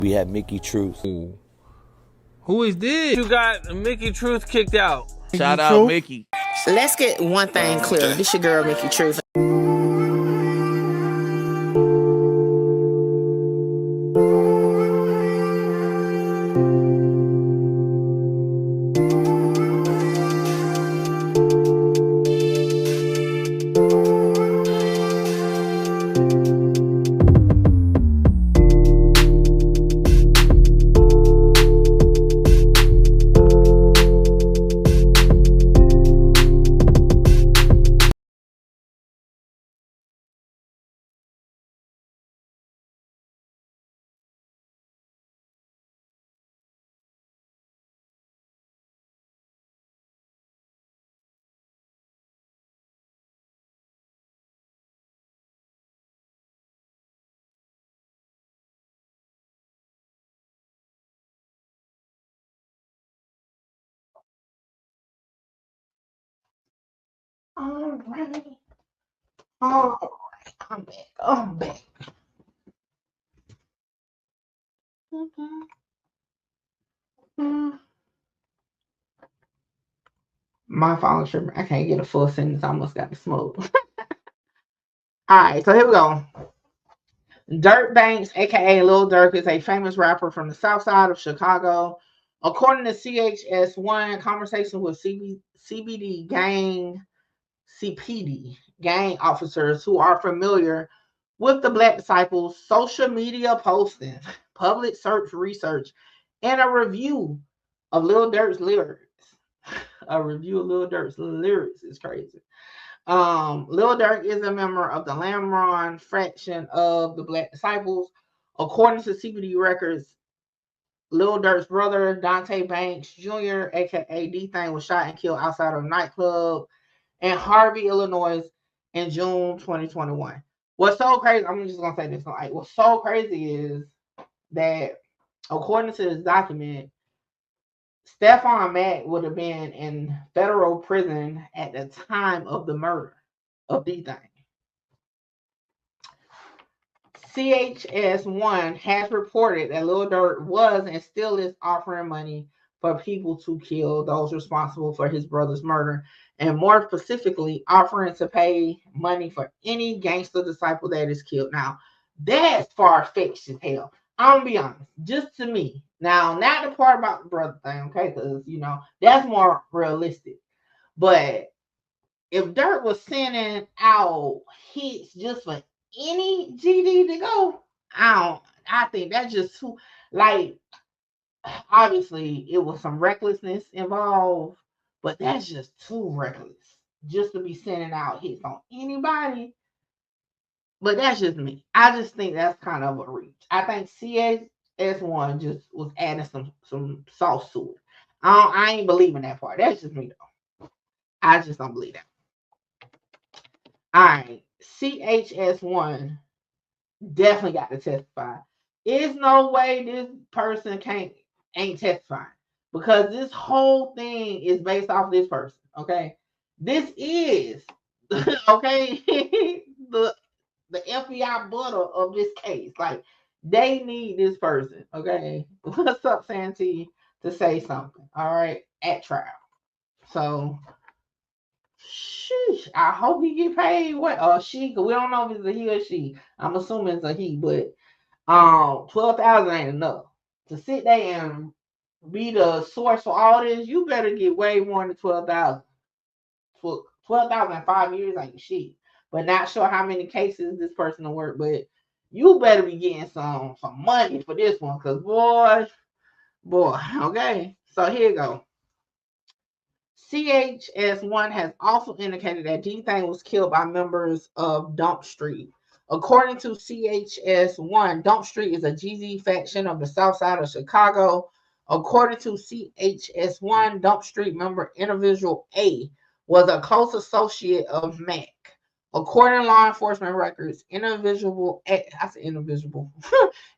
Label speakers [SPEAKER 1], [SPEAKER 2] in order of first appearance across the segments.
[SPEAKER 1] We had Mickey Truth.
[SPEAKER 2] Ooh. Who is this? You got Mickey Truth kicked out.
[SPEAKER 1] Shout out Mickey.
[SPEAKER 3] Let's get one thing clear. This your girl, Mickey Truth. All right. All right. I'm back. I'm back. My phone tripping. I can't get a full sentence. I almost got the smoke. All right, so here we go. Durk Banks, aka Lil Durk, is a famous rapper from the South Side of Chicago. According to CHS1, conversation with CPD gang officers who are familiar with the Black Disciples, social media posting, public search research, and a review of Lil Durk's lyrics. A review of Lil Durk's lyrics is crazy. Lil Durk is a member of the Lamron faction of the Black Disciples. According to CPD records, Lil Durk's brother, Dante Banks Jr., aka D-Thing, was shot and killed outside of a nightclub in Harvey, Illinois in June 2021. What's so crazy, I'm just going to say this, like, what's so crazy is that, according to this document, Stephon Mack would have been in federal prison at the time of the murder of D-Thing. CHS1 has reported that Lil Durk was and still is offering money for people to kill those responsible for his brother's murder, and more specifically, offering to pay money for any gangster disciple that is killed. Now, that's far-fetched as hell. I'm gonna be honest, just to me. Now, not the part about the brother thing, okay? Because, you know, that's more realistic. But if Durk was sending out hits just for any GD to go, I think that's just too, like, obviously it was some recklessness involved, but that's just too reckless just to be sending out hits on anybody. But that's just me. I just think that's kind of a reach. I think CHS1 just was adding some sauce to it. I ain't believing that part. That's just me though. I just don't believe that. All right, CHS1 definitely got to testify. There's no way this person ain't testifying, because this whole thing is based off this person. Okay, this is okay. the FBI butter of this case. Like, they need this person. Okay, what's up, Santee, to say something? All right, at trial. So, sheesh, I hope he get paid. What? She? Cause we don't know if it's a he or she. I'm assuming it's a he, but 12,000 ain't enough to sit there and be the source for all this. You better get way more than 12,000. 12,000 in 5 years ain't shit. But not sure how many cases this person will work. But you better be getting some money for this one, cause boy. Okay. So here you go. CHS1 has also indicated that D-Thing was killed by members of Dump Street. According to CHS1, Dump Street is a GZ faction of the South Side of Chicago. According to CHS1, Dump Street member Individual A was a close associate of Mack. According to law enforcement records, Individual A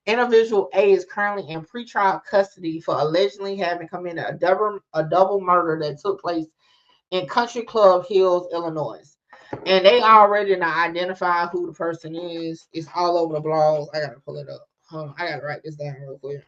[SPEAKER 3] is currently in pretrial custody for allegedly having committed a double murder that took place in Country Club Hills, Illinois. And they already now identify who the person is. It's all over the blogs. I gotta pull it up. Hold on, I gotta write this down real quick.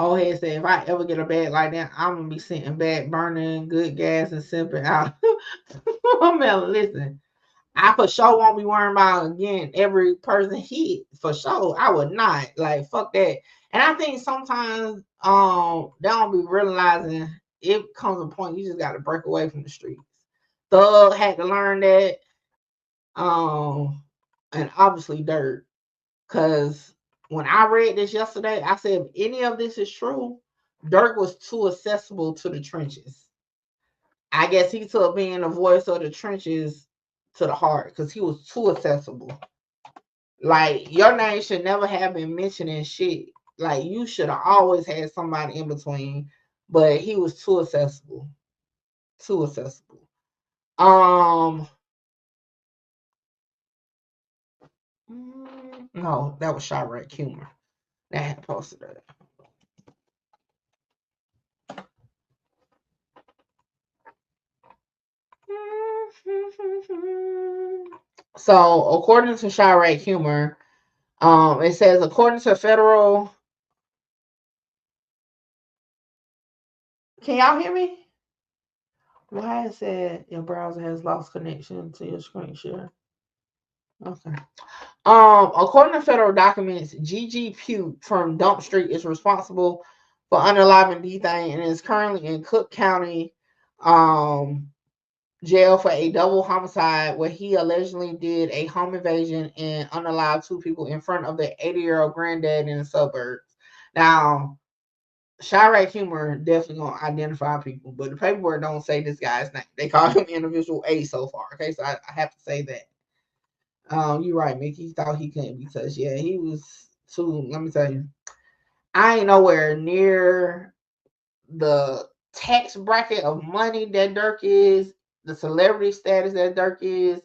[SPEAKER 3] Old said, if I ever get a bag like that, I'm gonna be sitting back, burning good gas and simping out. Man, listen, I for sure won't be worrying about again every person hit. For sure, I would not. Like, fuck that. And I think sometimes they don't be realizing it comes a point you just gotta break away from the streets. Thug had to learn that. And obviously Durk. Cause when I read this yesterday, I said if any of this is true, Durk was too accessible to the trenches. I guess he took being the voice of the trenches to the heart because he was too accessible. Like, your name should never have been mentioned in shit. Like, you should have always had somebody in between, but he was too accessible. Too accessible. No, that was Chirac Humor. That had posted that. So, according to Chirac Humor, it says according to federal. Can y'all hear me? Why it said your browser has lost connection to your screen share? Okay. According to federal documents, Gigi Pugh from Dump Street is responsible for unaliving D-Thing and is currently in Cook County jail for a double homicide where he allegedly did a home invasion and unalived two people in front of the 80-year-old granddad in the suburbs. Now, Chirac Humor definitely gonna identify people, but the paperwork don't say this guy's name. They call him individual A so far. Okay, so I have to say that. You're right, Mickey. He thought he couldn't be touched. Yeah, he was too. Let me tell you, I ain't nowhere near the tax bracket of money that Durk is, the celebrity status that Durk is.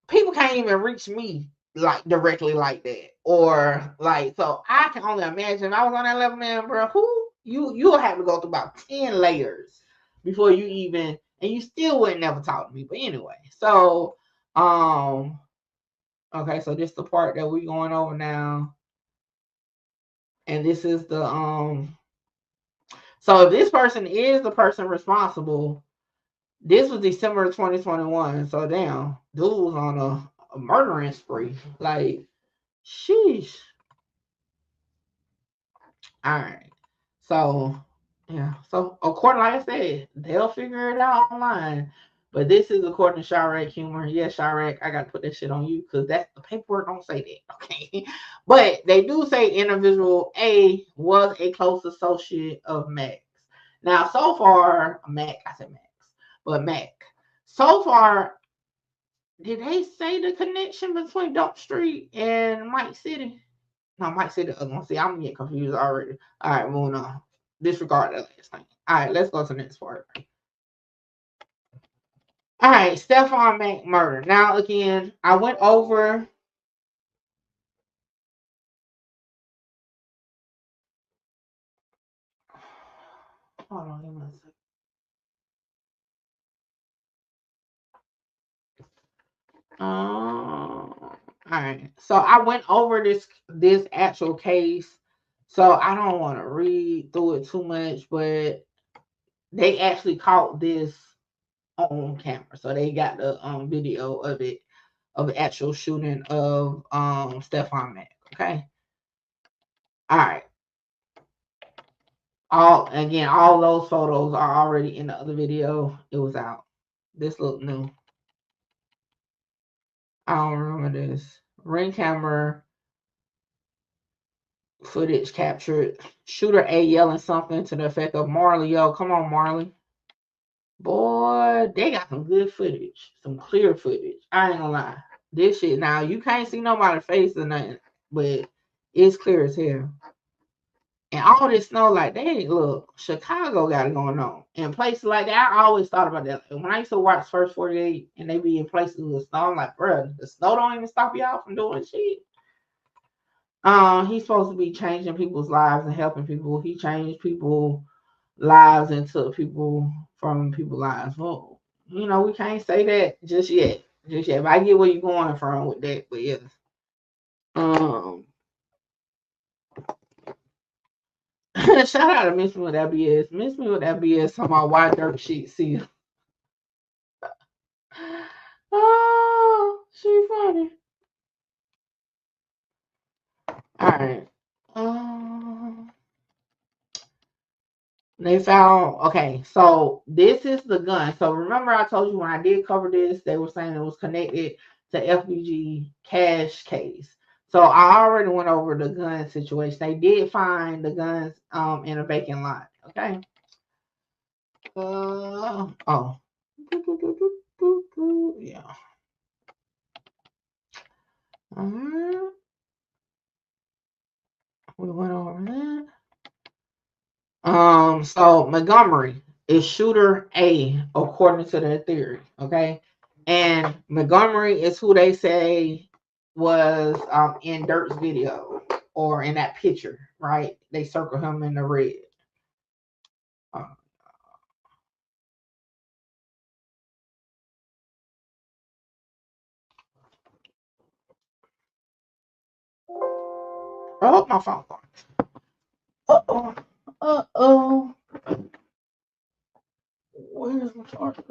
[SPEAKER 3] People can't even reach me like directly like that, or like. So I can only imagine. If I was on that level, man, bro. You'll have to go through about 10 layers before you even, and you still wouldn't never talk to me. But anyway, so okay, so this is the part that we're going over now. And this is the so if this person is the person responsible, this was December 2021. So damn, dude was on a murdering spree. Like, sheesh. Alright. So yeah. So according, like I said, they'll figure it out online. But this is according to Chirac Humor. Yes, Chirac, I gotta put that shit on you because that the paperwork don't say that. Okay. But they do say individual A was a close associate of Max. Now, so far, Mac, I said Max, but Mac. So far, did they say the connection between Dump Street and Mike City? No, Mike City. See, I'm getting confused already. All right, moving on. Disregard that last thing. All right, let's go to the next part. All right, Stephon Mack murder. Now, again, I went over. Hold on, give me a second. All right, so I went over this actual case, so I don't want to read through it too much, but they actually caught this on camera, so they got the video of it, of the actual shooting of Stephon Mack. Okay, all right. All those photos are already in the other video. It was out. This looked new. I don't remember this. Ring camera footage captured shooter A yelling something to the effect of Marley, yo, come on, Marley. Boy, they got some good footage, some clear footage. I ain't gonna lie. This shit, now you can't see nobody's face or nothing, but it's clear as hell. And all this snow, like, they look, Chicago got it going on. And places like that, I always thought about that. When I used to watch First 48 and they be in places with snow, I'm like, bro, the snow don't even stop y'all from doing shit. He's supposed to be changing people's lives and helping people. He changed people's lives and took people from people's lives. Well, you know, we can't say that just yet. Just yet. But I get where you're going from with that, but yes. Shout out to Miss Me With That BS. Miss Me With That BS on my white dirt sheet seal. Oh, she funny. All right. They found, okay, so this is the gun. So remember I told you when I did cover this, they were saying it was connected to FBG cash case. So I already went over the gun situation. They did find the guns in a vacant lot. Okay. Oh. Yeah. We went over that. So Montgomery is shooter A, according to their theory. Okay. And Montgomery is who they say was in Durk's video or in that picture, right? They circle him in the red. Oh, my phone. Uh-oh. Uh-oh. Where's my charger?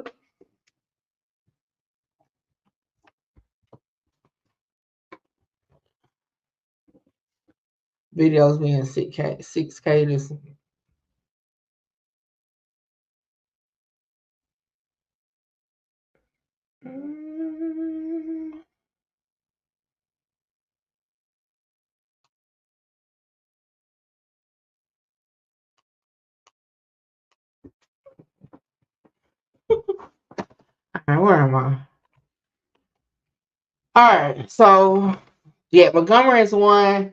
[SPEAKER 3] Videos being 6K this. Alright, where am I? Alright, so yeah, Montgomery is one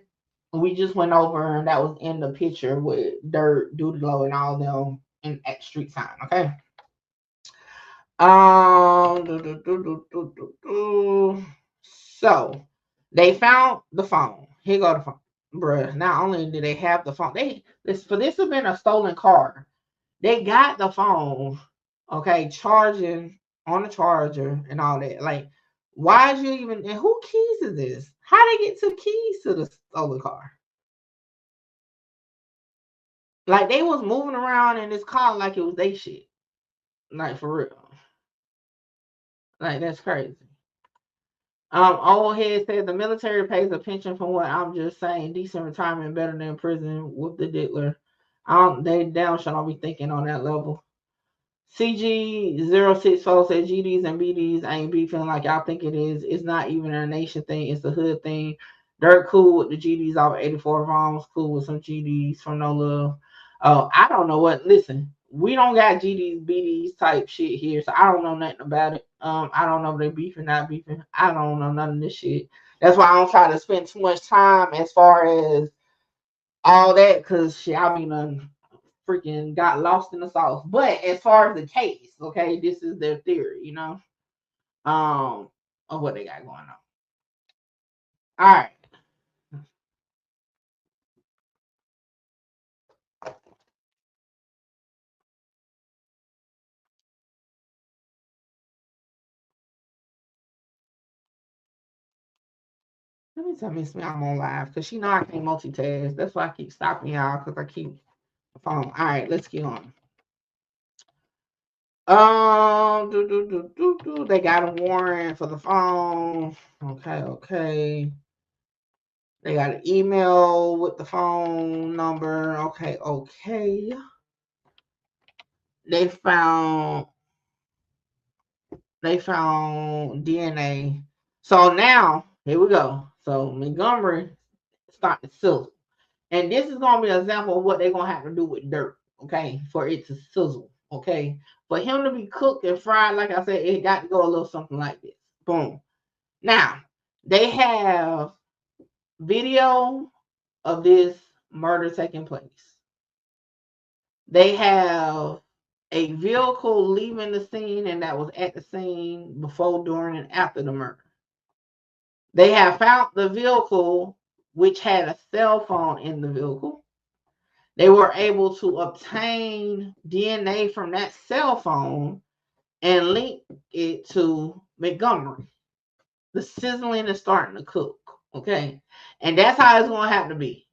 [SPEAKER 3] we just went over, and that was in the picture with Dirt, Duty Low, and all them in at street time. Okay. So they found the phone. Here go the phone, bruh. Not only did they have the phone, this have been a stolen car. They got the phone, okay, charging on the charger and all that. Like, why is you even? And who keys is this? How they get to keys to the stolen car? Like, they was moving around in this car like it was they shit. Like, for real. Like, that's crazy. Old head said the military pays a pension from what I'm just saying. Decent retirement better than prison with the diddler. They down should not be thinking on that level. CG064 said GDs and BDs ain't beefing like y'all think it is. It's not even a nation thing, it's a hood thing. Dirt cool with the GDs off 84 Roms, cool with some GDs from No Love. Oh, I don't know what. Listen, we don't got GDs, BDs type shit here, so I don't know nothing about it. I don't know if they beefing, not beefing. I don't know none of this shit. That's why I don't try to spend too much time as far as all that, because shit, I mean, freaking got lost in the sauce. But as far as the case, okay, this is their theory, you know, of what they got going on. All right. Let me tell Miss Me I'm on live because she know I can't multitask. That's why I keep stopping y'all because I keep the phone. All right, let's get on. They got a warrant for the phone. Okay. They got an email with the phone number. Okay. They found DNA. So now, here we go. So Montgomery started to sizzle. And this is going to be an example of what they're going to have to do with Dirt, okay, for it to sizzle, okay? For him to be cooked and fried, like I said, it got to go a little something like this. Boom. Now, they have video of this murder taking place. They have a vehicle leaving the scene and that was at the scene before, during, and after the murder. They have found the vehicle, which had a cell phone in the vehicle. They were able to obtain DNA from that cell phone and link it to Montgomery. The sizzling is starting to cook. Okay. And that's how it's going to have to be.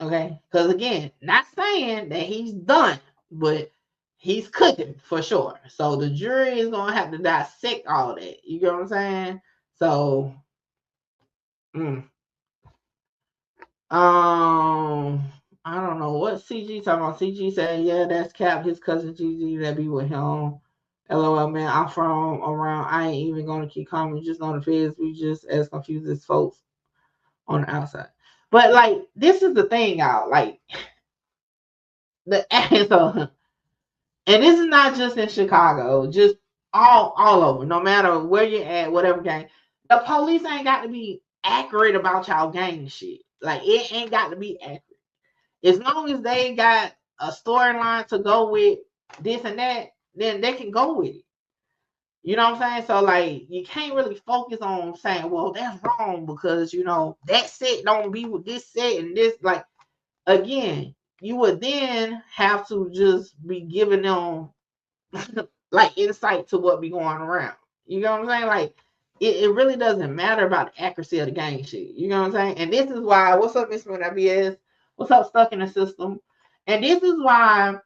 [SPEAKER 3] Okay. Because again, not saying that he's done, but he's cooking for sure. So the jury is going to have to dissect all that. You get what I'm saying? So, I don't know what CG talking about. CG said, yeah, that's Cap, his cousin GG that be with him. LOL, man, I'm from around. I ain't even gonna keep commenting. Just on the feds. We just as confused as folks on the outside. But like, this is the thing, y'all. Like, so, and this is not just in Chicago, just all over. No matter where you're at, whatever gang, the police ain't got to be accurate about y'all gang shit. Like, it ain't got to be accurate. As long as they got a storyline to go with this and that, then they can go with it. You know what I'm saying? So, like, you can't really focus on saying, well, that's wrong because, you know, that set don't be with this set and this. Like, again, you would then have to just be giving them, like, insight to what be going around. You know what I'm saying? Like, it really doesn't matter about the accuracy of the gang shit. You know what I'm saying? And this is why, what's up, Miss WS? What's up, Stuck in the System? And this is why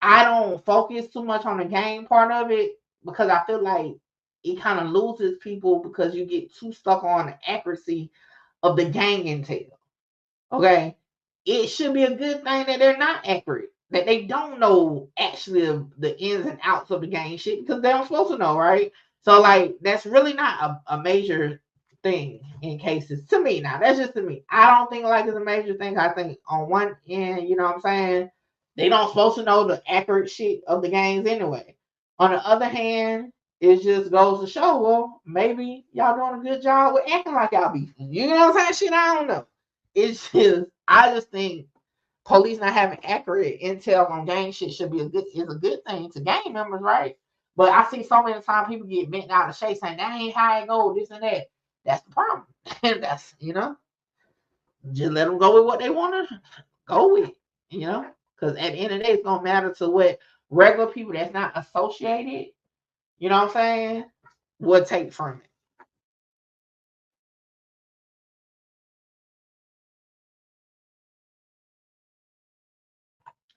[SPEAKER 3] I don't focus too much on the game part of it, because I feel like it kind of loses people because you get too stuck on the accuracy of the gang intel. Okay. It should be a good thing that they're not accurate, that they don't know actually the ins and outs of the gang shit, because they're not supposed to know, right? So, like, that's really not a major thing in cases to me. Now, that's just to me. I don't think like it's a major thing. I think on one end, you know what I'm saying, they don't supposed to know the accurate shit of the gangs anyway. On the other hand, it just goes to show, well, maybe y'all doing a good job with acting like y'all beefing. You know what I'm saying? Shit, I don't know. It's just, I just think police not having accurate intel on gang shit should be a good thing to gang members, right? But I see so many times people get bent out of shape saying that ain't how it go, this and that. That's the problem. And that's, you know, just let them go with what they want to go with, you know, because at the end of the day, it's gonna matter to what regular people that's not associated, you know what I'm saying, would take from it.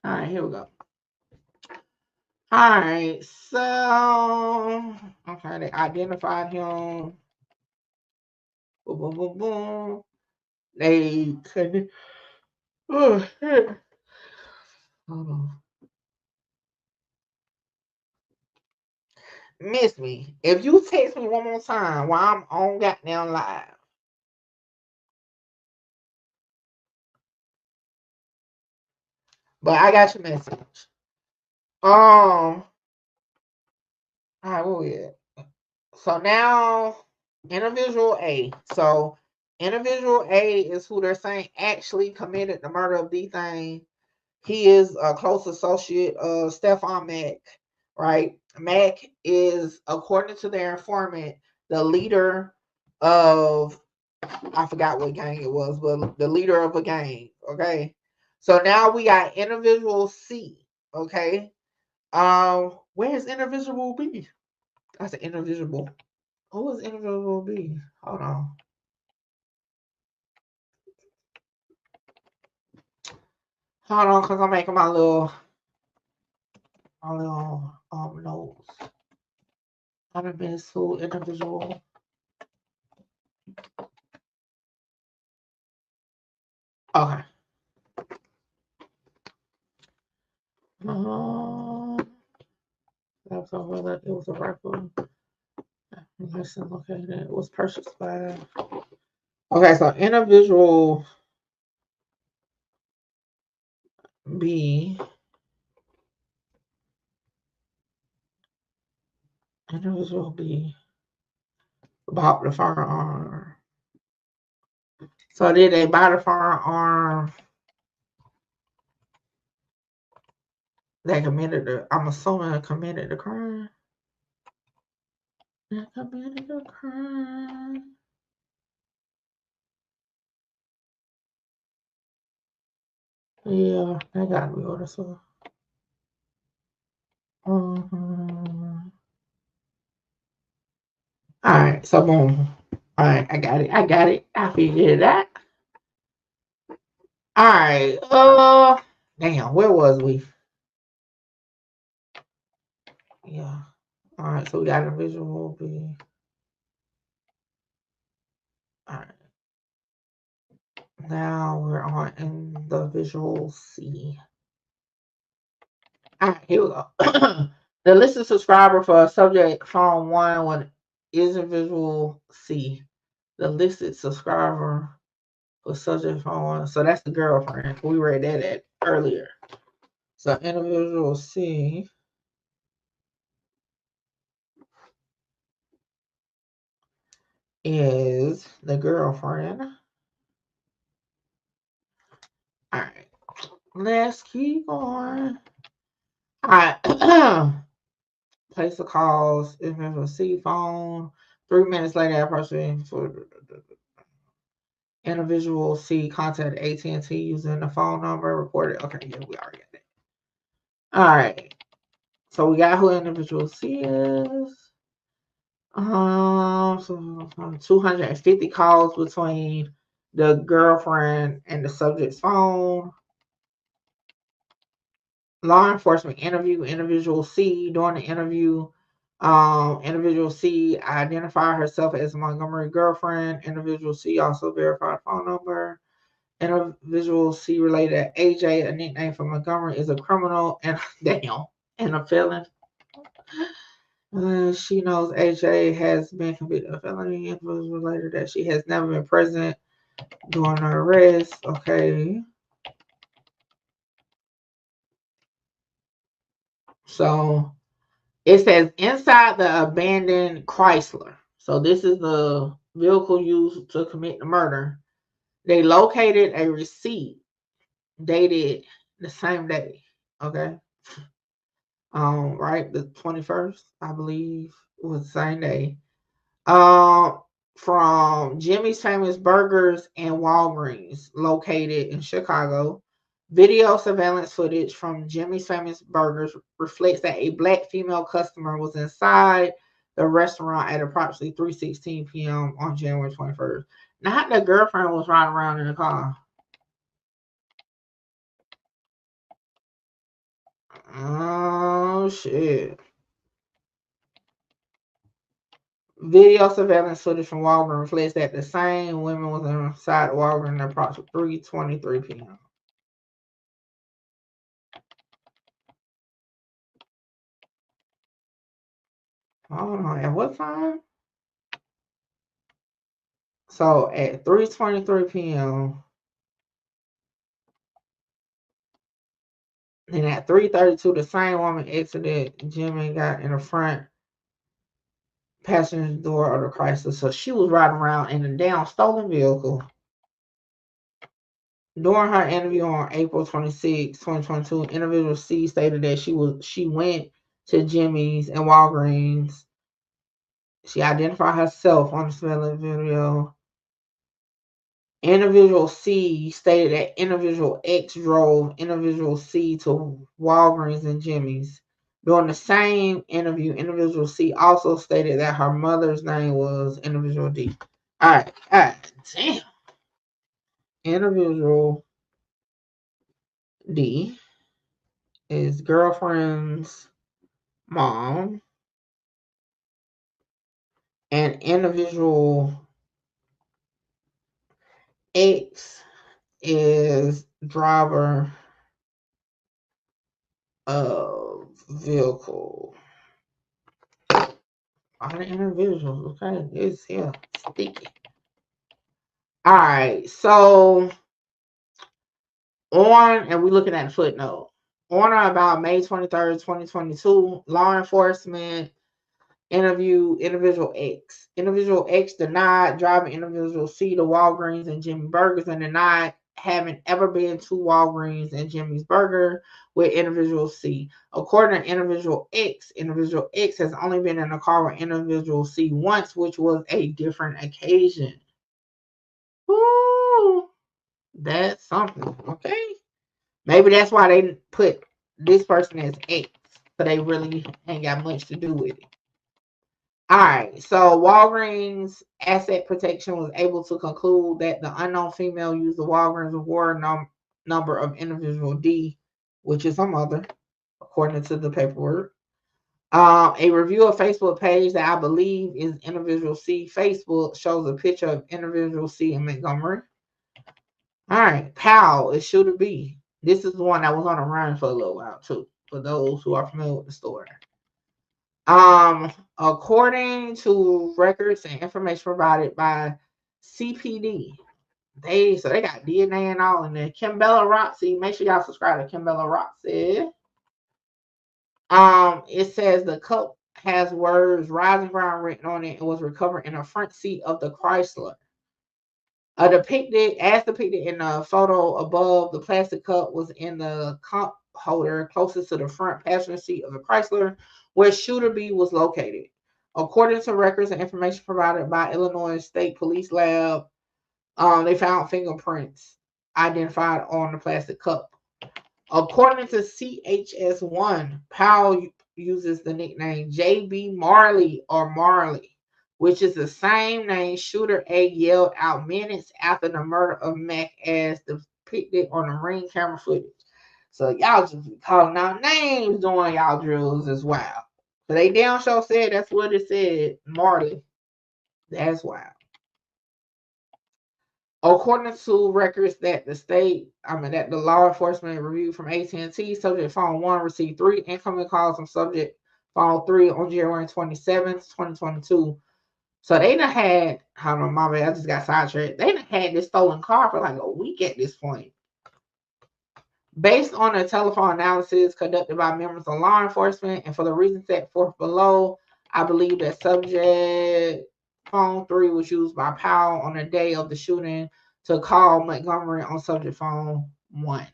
[SPEAKER 3] All right, here we go. All right, so okay, they identified him. Boom, boom, boom, boom. They could. Oh shit! Hold on. Miss me. If you text me one more time while I'm on goddamn live. But I got your message. All right, where we at? So now, individual A. So individual A is who they're saying actually committed the murder of D-Thing. He is a close associate of Stephon Mack, right? Mack is, according to their informant, the leader of, I forgot what gang it was, but the leader of a gang, okay? So now we got individual C, okay? Where's individual B? That's an individual. Who is individual B? Hold on. Hold on, because I'm making my little notes. I done been so individual. Okay. That's over that it was a rifle. Listen, okay, it was purchased by. Okay, so individual B. Individual B bought the firearm. So did they buy the firearm They committed the, I'm assuming they committed the crime. They committed the crime. Yeah, they gotta be ordered, so. Alright, so boom. Alright, I got it. I figured it out. Alright, damn, where was we? Yeah. Alright, so we got a visual B. Alright. Now we're on in the visual C. Alright, here we go. The listed subscriber for subject phone 1 is a visual C. The listed subscriber for subject phone 1. So that's the girlfriend. We read that earlier. So individual C is the girlfriend. All right, let's keep going. All right, place the calls. Individual C phone. 3 minutes later, that person for individual C contacted AT&T using the phone number reported. Okay, yeah, we already got that. All right, so we got who individual C is. So 250 calls between the girlfriend and the subject's phone. Law enforcement interview individual C. During the interview, individual C identified herself as Montgomery girlfriend. Individual C also verified phone number. Individual C related that AJ, a nickname for Montgomery, is a criminal and damn and a felon. She knows AJ has been convicted of felony. Individual related that she has never been present during her arrest. Okay. So it says inside the abandoned Chrysler. So this is the vehicle used to commit the murder. They located a receipt dated the same day. Okay. Right, the 21st, I believe, was the same day. From Jimmy's Famous Burgers and Walgreens, located in Chicago. Video surveillance footage from Jimmy's Famous Burgers reflects that a black female customer was inside the restaurant at approximately 3:16 p.m. on January 21st. Not the girlfriend was riding around in the car. Oh, shit. Video surveillance footage from Walgreens reflects that the same woman was inside Walgreens at approximately 3:23 p.m. Hold on, at what time? So at 3:23 p.m. and at 3:32, the same woman exited Jimmy and got in the front passenger door of the Chrysler. So she was riding around in a damn stolen vehicle. During her interview on April 26, 2022, individual C stated that she went to Jimmy's and Walgreens. She identified herself on the surveillance video. Individual C stated that individual X drove individual C to Walgreens and Jimmy's. During the same interview, individual C also stated that her mother's name was individual D. All right, damn. Individual D is girlfriend's mom, and individual X is driver of vehicle. All the individuals, okay, it's here sticky. All right, so and we're looking at the footnote. On or about May 23rd, 2022, law enforcement interviewed individual X. Individual X denied driving individual C to Walgreens and Jimmy Burgers and denied having ever been to Walgreens and Jimmy's Burger with individual C. According to individual X has only been in a car with individual C once, which was a different occasion. Ooh, that's something. Okay. Maybe that's why they put this person as X, but they really ain't got much to do with it. All right, so Walgreens Asset Protection was able to conclude that the unknown female used the Walgreens reward number of individual D, which is her mother, according to the paperwork. A review of Facebook page that I believe is individual C Facebook shows a picture of individual C in Montgomery. All right, Powell is shooter B. This is the one that was on the run for a little while too, for those who are familiar with the story. According to records and information provided by CPD, they got DNA and all in there. Kimbella Roxy, make sure y'all subscribe to Kimbella Roxy. It says the cup has words "Rising Ground" written on it and was recovered in the front seat of the Chrysler. Depicted in the photo above, the plastic cup was in the cup holder closest to the front passenger seat of the Chrysler, where Shooter B was located. According to records and information provided by Illinois State Police Lab, they found fingerprints identified on the plastic cup. According to CHS1, Powell uses the nickname JB Marley or Marley, which is the same name Shooter A yelled out minutes after the murder of Mack as depicted on the ring camera footage. So y'all just be calling out names doing y'all drills as well. So they damn sure said that's what it said, Marley. That's wild. According to records that the law enforcement reviewed from AT&T, subject phone 1 received 3 incoming calls from subject phone 3 on January 27th, 2022. So they done had, I don't know, my bad, I just got sidetracked. They done had this stolen car for like a week at this point. Based on a telephone analysis conducted by members of law enforcement, and for the reasons set forth below, I believe that subject phone 3 was used by Powell on the day of the shooting to call Montgomery on subject phone 1.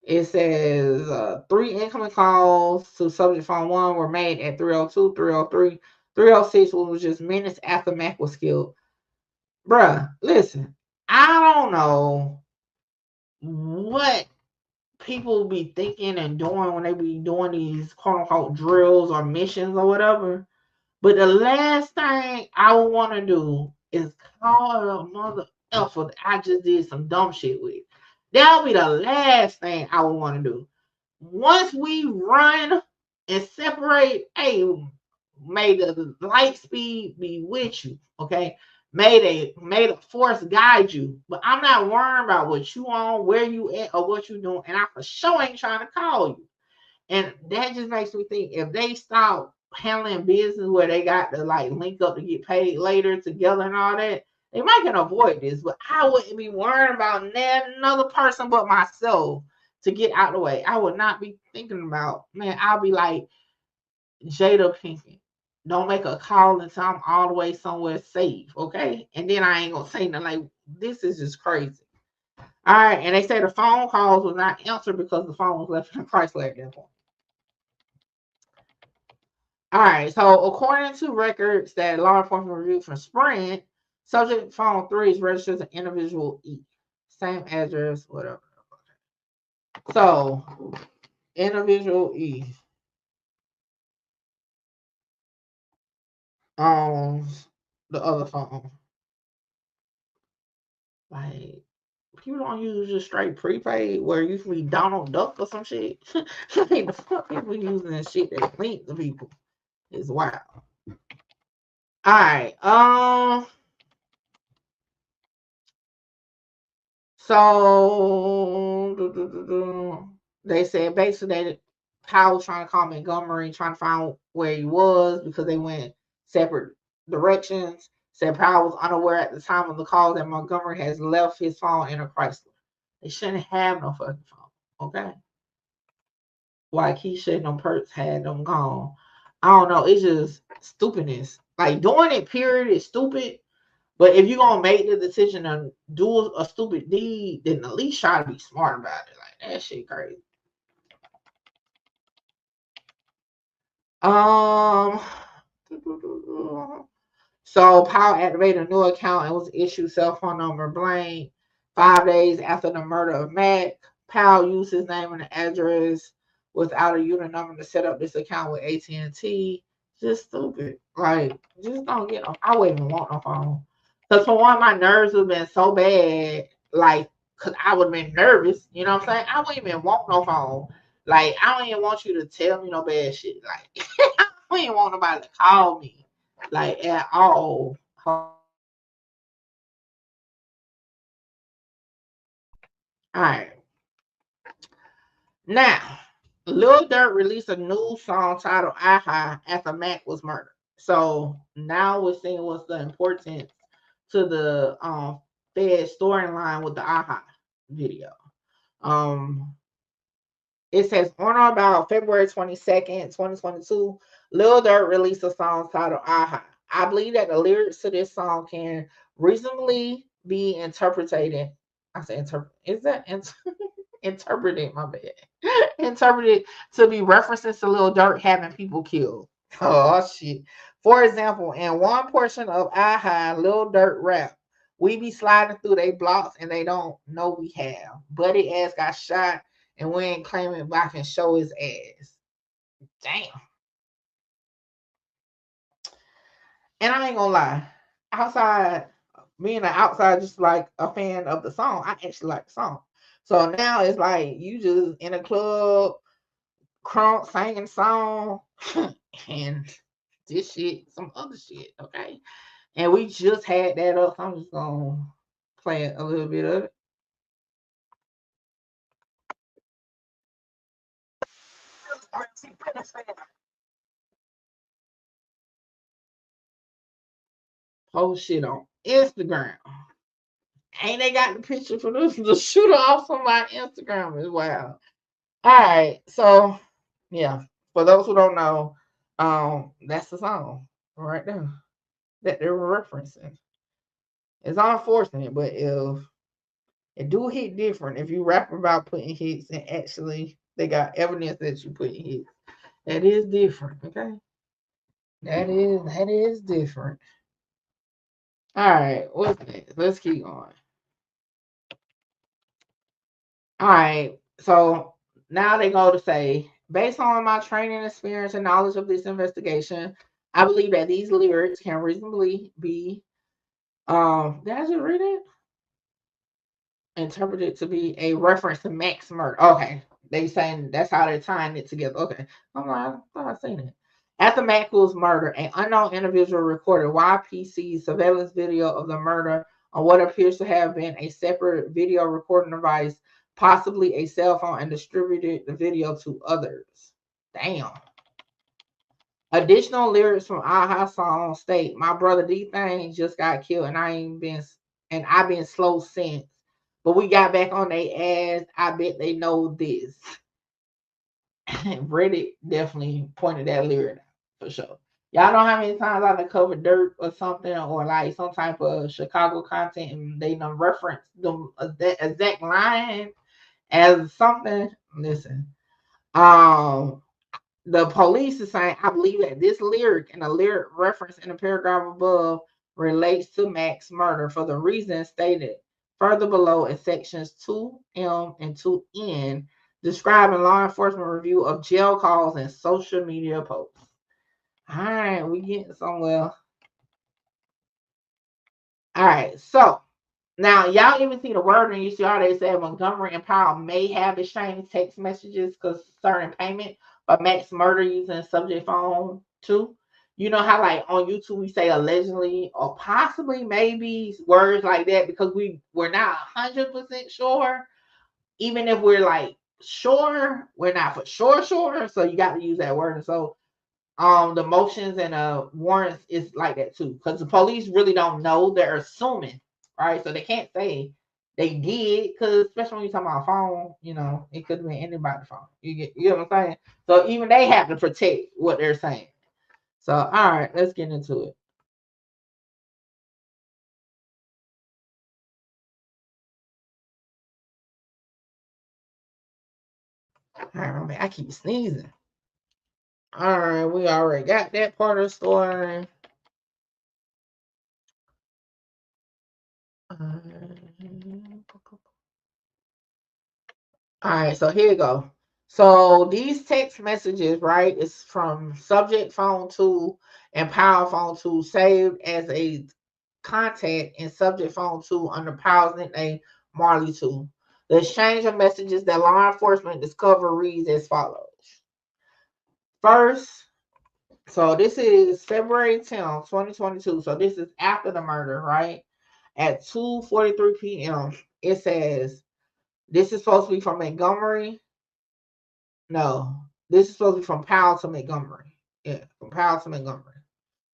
[SPEAKER 3] It says 3 incoming calls to subject phone 1 were made at 302, 303, 306, which was just minutes after Mack was killed. Bruh, listen, I don't know what people be thinking and doing when they be doing these quote unquote drills or missions or whatever. But the last thing I would want to do is call a mother effer that I just did some dumb shit with. That'll be the last thing I would want to do. Once we run and separate, hey, may the light speed be with you, okay? May the force guide you. But I'm not worrying about what you on, where you at, or what you doing. And I for sure ain't trying to call you. And that just makes me think, if they stop handling business where they got to like link up to get paid later together and all that, they might can avoid this. But I wouldn't be worrying about another person but myself to get out of the way. I would not be thinking about, man, I'll be like Jada Pinkett. Don't make a call until I'm all the way somewhere safe, okay? And then I ain't gonna say nothing. Like, this is just crazy. All right, and they say the phone calls was not answered because the phone was left in the Chrysler at that point. All right, so according to records that law enforcement reviewed from Sprint, subject phone 3 is registered as an individual E. Same address, whatever. So, individual E owns the other phone. Like, people don't use just straight prepaid where you can be Donald Duck or some shit. Like, the fuck people using this shit that link to people is wild. All right, so they said basically Powell was trying to call Montgomery, trying to find where he was because they went separate directions. Said Powell was unaware at the time of the call that Montgomery has left his phone in a Chrysler. They shouldn't have no fucking phone, okay? Why Keisha and them perks had them gone. I don't know. It's just stupidness. Like, doing it, period, is stupid. But if you're gonna make the decision to do a stupid deed, then at least try to be smart about it. Like that shit crazy. Um so Powell activated a new account and was issued cell phone number blank 5 days after the murder of Mack. Powell used his name and address without a unit number to set up this account with AT&T. Just stupid. Like, just don't get no. I wouldn't even want no phone. Because for one, my nerves would have been so bad. Like, because I would have been nervous. You know what I'm saying? I wouldn't even want no phone. Like, I don't even want you to tell me no bad shit. Like, I don't even want nobody to call me. Like, at all. All right. Now, Lil Durk released a new song titled "Aha" after Mack was murdered. So now we're seeing what's the importance to the Fed storyline with the "Aha" video. Um, it says on or about February 22nd, 2022, Lil Durk released a song titled "Aha." I believe that the lyrics to this song can reasonably be interpreted. I say interpret. Is that interpreted? My bad. Interpreted to be references to Lil Durk having people killed. Oh shit. For example, in one portion of "Aha," Lil Durk rap, "We be sliding through they blocks and they don't know we have. Buddy ass got shot and we ain't claiming I can show his ass." Damn. And I ain't gonna lie, outside, being an outside, just like a fan of the song, I actually like the song. So now it's like you just in a club, crunk singing song, and this shit, some other shit, okay? And we just had that up. So I'm just gonna play a little bit of it. Post shit on Instagram. Ain't they got the picture for this? The shooter off on my Instagram as well. All right, so yeah, for those who don't know, that's the song right there that they were referencing. It's unfortunate, but if it do hit different, if you rap about putting hits and actually they got evidence that you put hits, that is different. Okay, that is different. All right, what's next? Let's keep going. All right, so now they go to say, based on my training, experience, and knowledge of this investigation, I believe that these lyrics can reasonably be, did I just read it? Interpreted to be a reference to Max murder. Okay, they saying that's how they're tying it together. Okay, I'm like, I thought I seen it. After Max was murdered, an unknown individual recorded YPC surveillance video of the murder on what appears to have been a separate video recording device, possibly a cell phone, and distributed the video to others. Damn. Additional lyrics from Aha song state, "My brother D Thing just got killed, and I've been slow since. But we got back on their ass. I bet they know this." Reddit definitely pointed that lyric out for sure. Y'all know how many times I've covered dirt or something, or like some type of Chicago content, and they done reference them that exact line as something. Listen, um, the police is saying, I believe that this lyric and a lyric reference in the paragraph above relates to Mack's murder for the reason stated further below in sections 2M and 2N, describing law enforcement review of jail calls and social media posts. All right, we getting somewhere. All right, so now y'all even see the word and you see how they said Montgomery and Powell may have exchanged text messages concerning payment, but Max murder using subject phone too. You know how like on YouTube we say allegedly or possibly maybe words like that because we're not 100% sure. Even if we're like sure, we're not for sure. So you got to use that word. And so the motions and warrants is like that too because the police really don't know, they're assuming, right? So they can't say they did because especially when you're talking about a phone, it could have been anybody's phone. You know what I'm saying? So even they have to protect what they're saying. So all right, let's get into it. I keep sneezing. All right, we already got that part of the story. All right, so here you go. So these text messages, right, is from subject phone 2 and power phone 2 saved as a contact in subject phone 2 under Powell's nickname Marley 2. The exchange of messages that law enforcement discovered reads as follows. First, so this is February 10th, 2022. So this is after the murder, right? At 2:43 p.m. It says, this is supposed to be from Montgomery. No, this is supposed to be from Powell to Montgomery. Yeah, from Powell to Montgomery.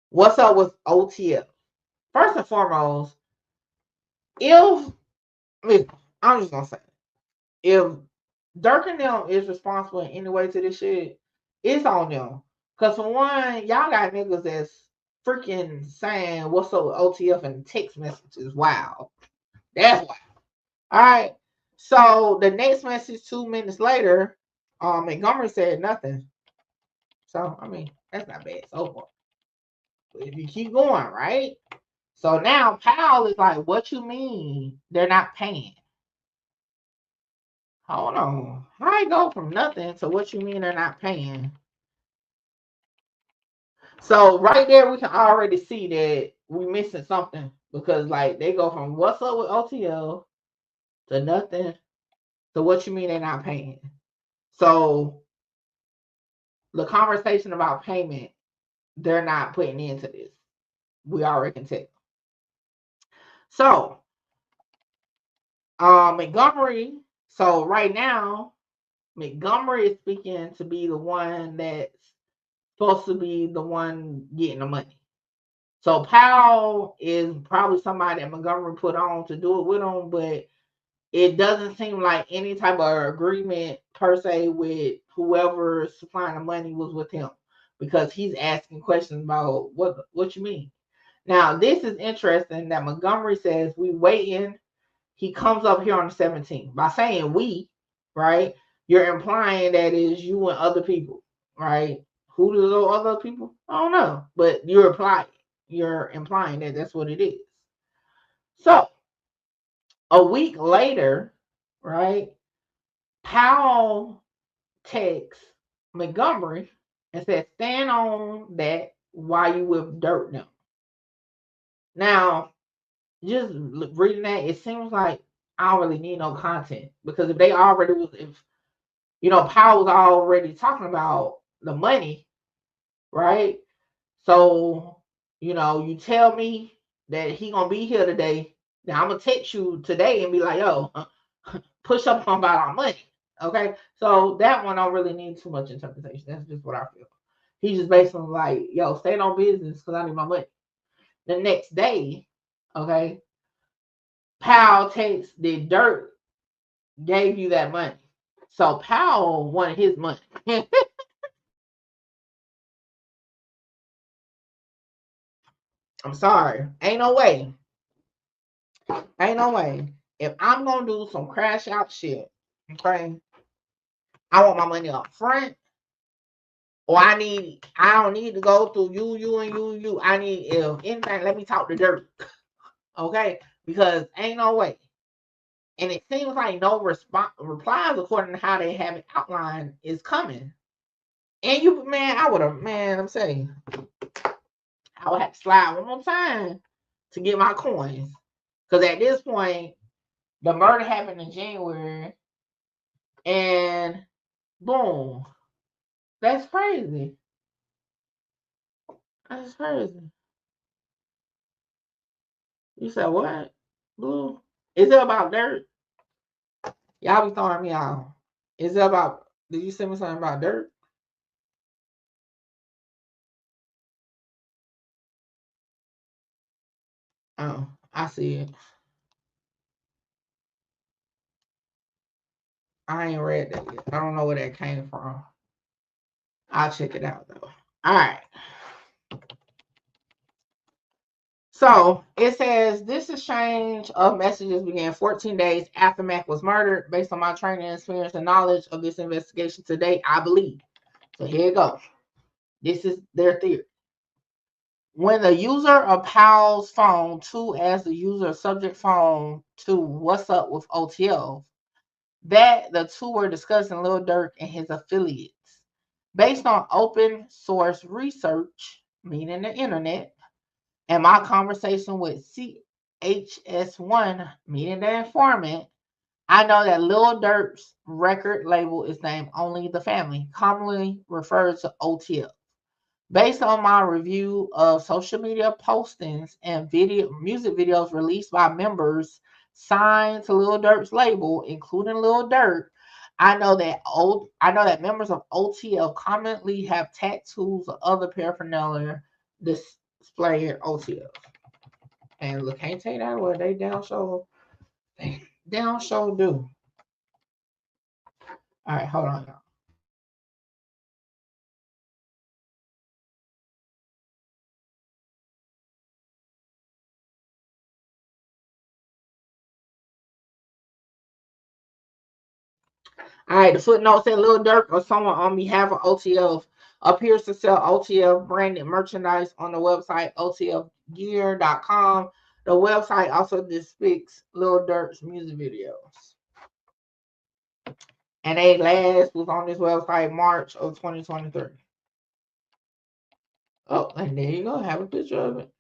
[SPEAKER 3] What's up with OTF? First and foremost, I'm just gonna say, if Durk and them is responsible in any way to this shit, it's on them. Cause for one, y'all got niggas that's freaking saying what's up with OTF and text messages. Wow. That's wild. All right. So the next message 2 minutes later, Montgomery said nothing. So I mean, that's not bad so far. But if you keep going, right? So now Powell is like, what you mean they're not paying? Hold on. How I go from nothing to what you mean they're not paying? So right there we can already see that we're missing something, because like they go from what's up with OTL to nothing to what you mean they're not paying. So the conversation about payment, they're not putting into this. We already can tell. So Montgomery, so right now Montgomery is speaking to be the one that's supposed to be the one getting the money. So Powell is probably somebody that Montgomery put on to do it with him, but it doesn't seem like any type of agreement per se with whoever supplying the money was with him, because he's asking questions about what you mean. Now this is interesting that Montgomery says we waiting. He comes up here on the 17th. By saying we, right, you're implying that is you and other people, right? Who do those other people? I don't know, but you're implying that that's what it is. So a week later, right, Powell texts Montgomery and says, stand on that while you with Durk now. Now, just reading that, it seems like I don't really need no content, because if they already was, if Powell was already talking about the money, right? So, you tell me that he gonna be here today. Now I'm gonna text you today and be like, yo, push up on about our money. Okay. So that one don't really need too much interpretation. That's just what I feel. He's just basically like, yo, stay on business because I need my money. The next day, okay, Powell takes the Durk gave you that money. So Powell wanted his money. I'm sorry. Ain't no way. Ain't no way. If I'm gonna do some crash out shit, okay, I want my money up front. Or I don't need to go through you, and you. I need, if anything, let me talk to Durk. Okay? Because ain't no way. And it seems like no replies according to how they have it outlined is coming. And I'm saying, I would have to slide one more time to get my coins. Because at this point, the murder happened in January, and boom. That's crazy. That's crazy. You said what? Blue? Is it about Durk? Y'all be throwing me off. Is it about, did you send me something about Durk? Oh, I see it. I ain't read that yet. I don't know where that came from. I'll check it out though. All right. So it says this exchange of messages began 14 days after Mack was murdered. Based on my training, experience, and knowledge of this investigation to date, I believe. So here it goes. This is their theory. When the user of Powell's phone to as the user subject phone to what's up with OTL, that the two were discussing Lil Durk and his affiliates. Based on open source research, meaning the internet, and my conversation with CHS1, meaning the informant, I know that Lil Durk's record label is named Only the Family, commonly referred to OTL. Based on my review of social media postings and music videos released by members signed to Lil Durk's label, including Lil Durk, I know that members of OTL commonly have tattoos or other paraphernalia displaying OTL. And look, can't take that word. They down show do. All right, hold on, y'all. All right, the footnote said Lil Durk or someone on behalf of OTF appears to sell OTF branded merchandise on the website OTFgear.com. The website also depicts Lil Durk's music videos. And they last was on this website March of 2023. Oh, and there you go. Have a picture of it.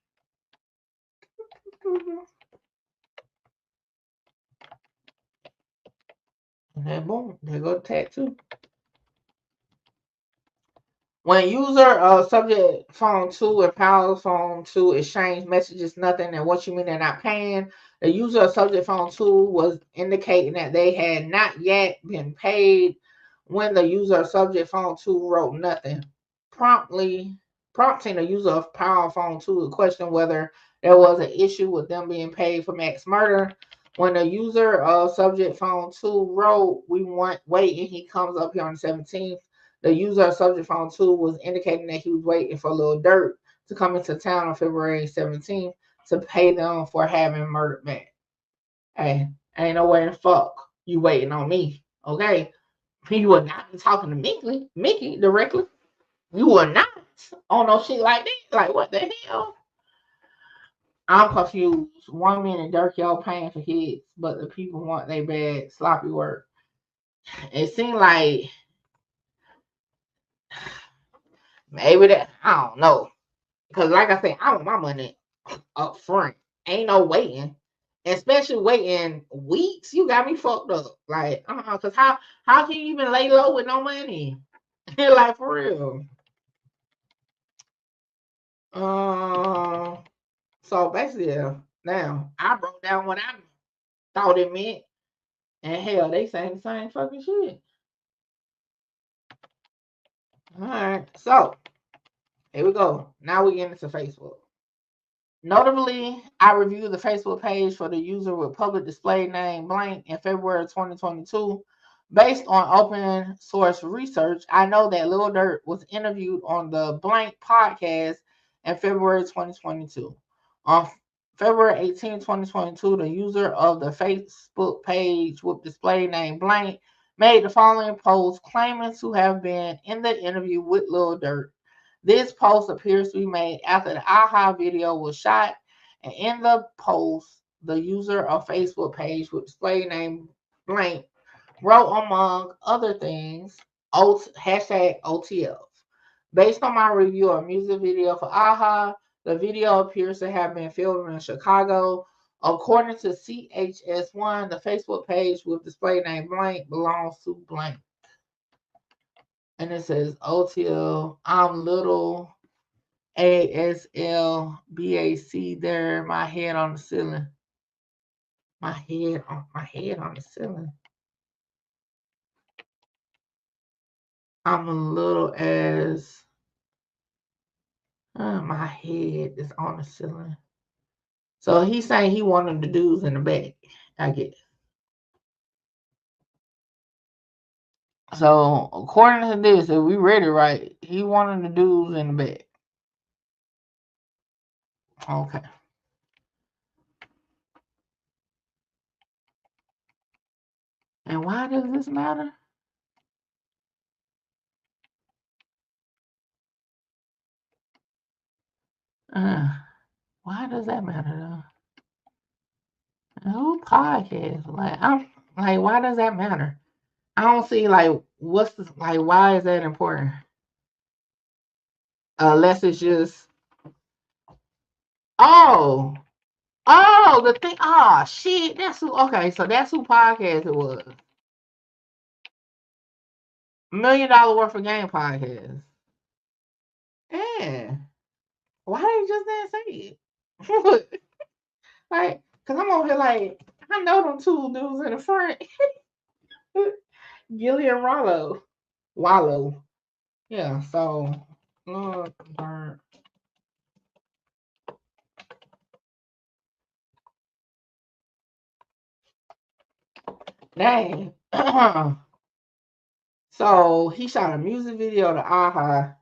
[SPEAKER 3] And then boom, there go the tattoo. When user subject phone 2 and power phone 2 exchange messages nothing and what you mean they're not paying, the user of subject phone 2 was indicating that they had not yet been paid when the user of subject phone 2 wrote nothing, prompting the user of power phone 2 to question whether there was an issue with them being paid for Mack's murder. When the user of subject phone 2 wrote, "We want waiting," he comes up here on the 17th. The user of subject phone 2 was indicating that he was waiting for Lil Durk to come into town on February 17th to pay them for having murdered Mack. Hey, ain't no way in fuck you waiting on me, okay? You would not be talking to Mickey directly. You would not on no shit like that. Like, what the hell? I'm confused. 1 minute Durk y'all paying for hits, but the people want their bad sloppy work. It seemed like maybe that, I don't know. Because like I said, I want my money up front. Ain't no waiting. Especially waiting weeks. You got me fucked up. Like, because how can you even lay low with no money? Like, for real. So basically, now I broke down what I thought it meant. And hell, they saying the same fucking shit. Alright, so here we go. Now we get into Facebook. Notably, I reviewed the Facebook page for the user with public display name blank in February 2022. Based on open source research, I know that Lil Durk was interviewed on the blank podcast in February 2022. On February 18, 2022, the user of the Facebook page with display name blank made the following post claiming to have been in the interview with Lil Durk. This post appears to be made after the AHA video was shot, and in the post, the user of Facebook page with display name blank wrote, among other things, hashtag OTF. Based on my review of music video for AHA, the video appears to have been filmed in Chicago. According to CHS1, the Facebook page with display name blank belongs to blank. And it says OTL, I'm little ASLBAC there, my head on the ceiling. My head on the ceiling. I'm a little as my head is on the ceiling. So he's saying he wanted the dudes in the back, I guess. So according to this, if we read it right, he wanted the dudes in the back. Okay. And why does this matter? Why does that matter though? Who podcast? Like I'm like, why does that matter? I don't see like what's the, like why is that important? Unless it's just oh the thing. Oh shit, that's who. Okay, so that's who podcast it was. $1 Million Worth of Game podcast. Yeah. Why they just didn't say it? Like, cause I'm over here like I know them two dudes in the front. Gilly and Rollo. Wallow. Yeah, so Lil Durk. Dang. So he shot a music video to Aha.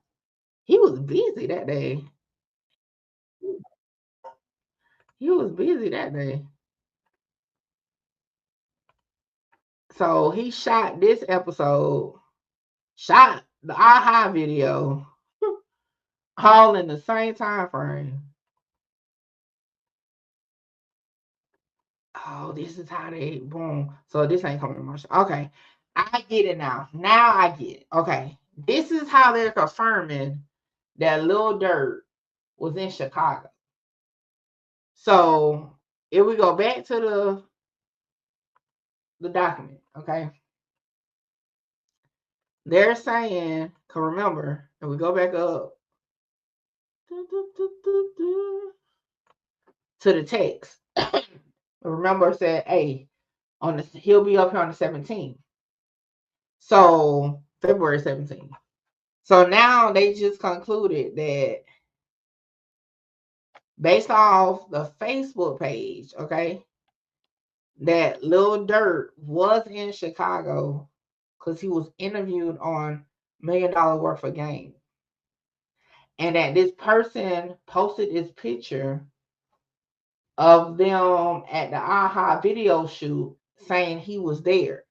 [SPEAKER 3] He was busy that day. He was busy that day. So he shot this episode, shot the Aha video, all in the same time frame. Oh, this is how they boom. So this ain't coming to my show. Okay. I get it now. Now I get it. Okay. This is how they're confirming that Lil Durk was in Chicago. So if we go back to the document, okay, they're saying, cause remember, if we go back up to the text, remember it said, hey, he'll be up here on the 17th. So February 17th. So now they just concluded that based off the Facebook page, okay, that Lil Durk was in Chicago because he was interviewed on $1 Million Worth of Game. And that this person posted this picture of them at the Aha video shoot saying he was there.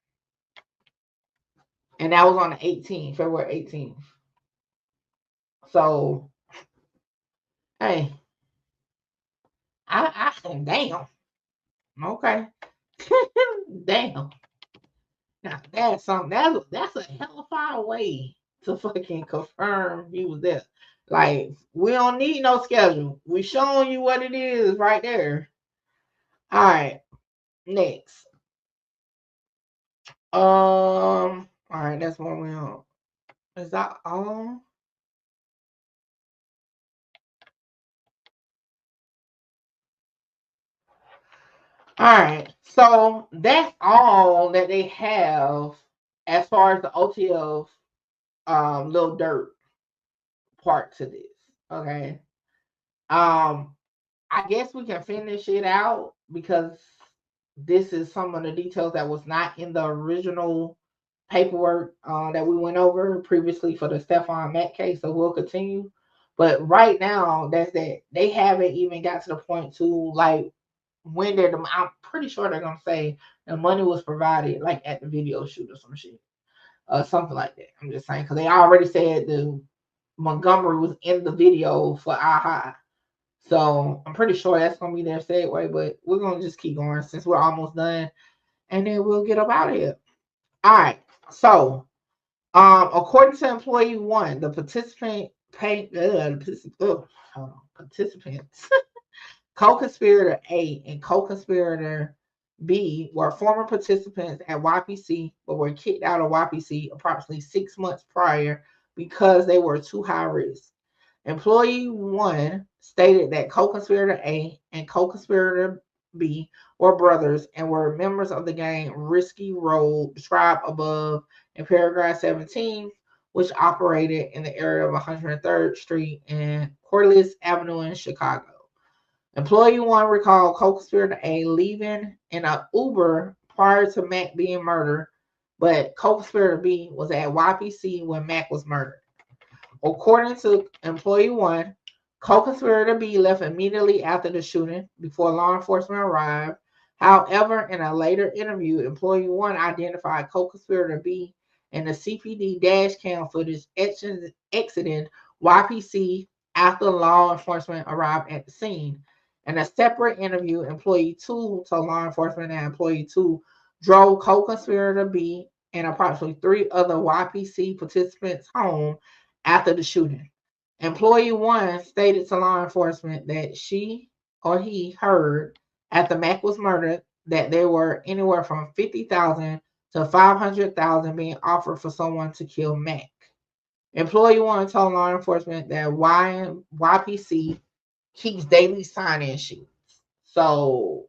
[SPEAKER 3] And that was on the 18th, February 18th. So, hey, I damn. Okay. Damn. Now that's something. That's a hell of a far way to fucking confirm he was there. Like, we don't need no schedule. We showing you what it is right there. All right. Next. All right, that's what we on. Is that all? All right. So that's all that they have as far as the OTF Lil Durk part to this. Okay. I guess we can finish it out because this is some of the details that was not in the original paperwork that we went over previously for the Stephon Mack case. So we'll continue. But right now, that's that. They haven't even got to the point to like when I'm pretty sure they're gonna say the money was provided like at the video shoot or some shit. Something like that. I'm just saying because they already said the Montgomery was in the video for Aha. So I'm pretty sure that's gonna be their segue, but we're gonna just keep going since we're almost done, and then we'll get up out of here. All right. So, according to employee one, the participants, co-conspirator A and co-conspirator B were former participants at YPC, but were kicked out of YPC approximately 6 months prior because they were too high risk. Employee 1 stated that co-conspirator A and co-conspirator B were brothers and were members of the gang Risky Road described above in paragraph 17, which operated in the area of 103rd Street and Corliss Avenue in Chicago. Employee 1 recalled co-conspirator A leaving in an Uber prior to Mack being murdered, but co-conspirator B was at YPC when Mack was murdered. According to employee 1, co-conspirator B left immediately after the shooting before law enforcement arrived. However, in a later interview, employee 1 identified co-conspirator B in the CPD dash cam footage exiting YPC after law enforcement arrived at the scene. In a separate interview, employee 2 told law enforcement that employee 2 drove co-conspirator B and approximately 3 other YPC participants home after the shooting. Employee 1 stated to law enforcement that she or he heard after Mack was murdered that there were anywhere from 50,000 to 500,000 being offered for someone to kill Mack. Employee 1 told law enforcement that YPC keeps daily sign-in sheets. So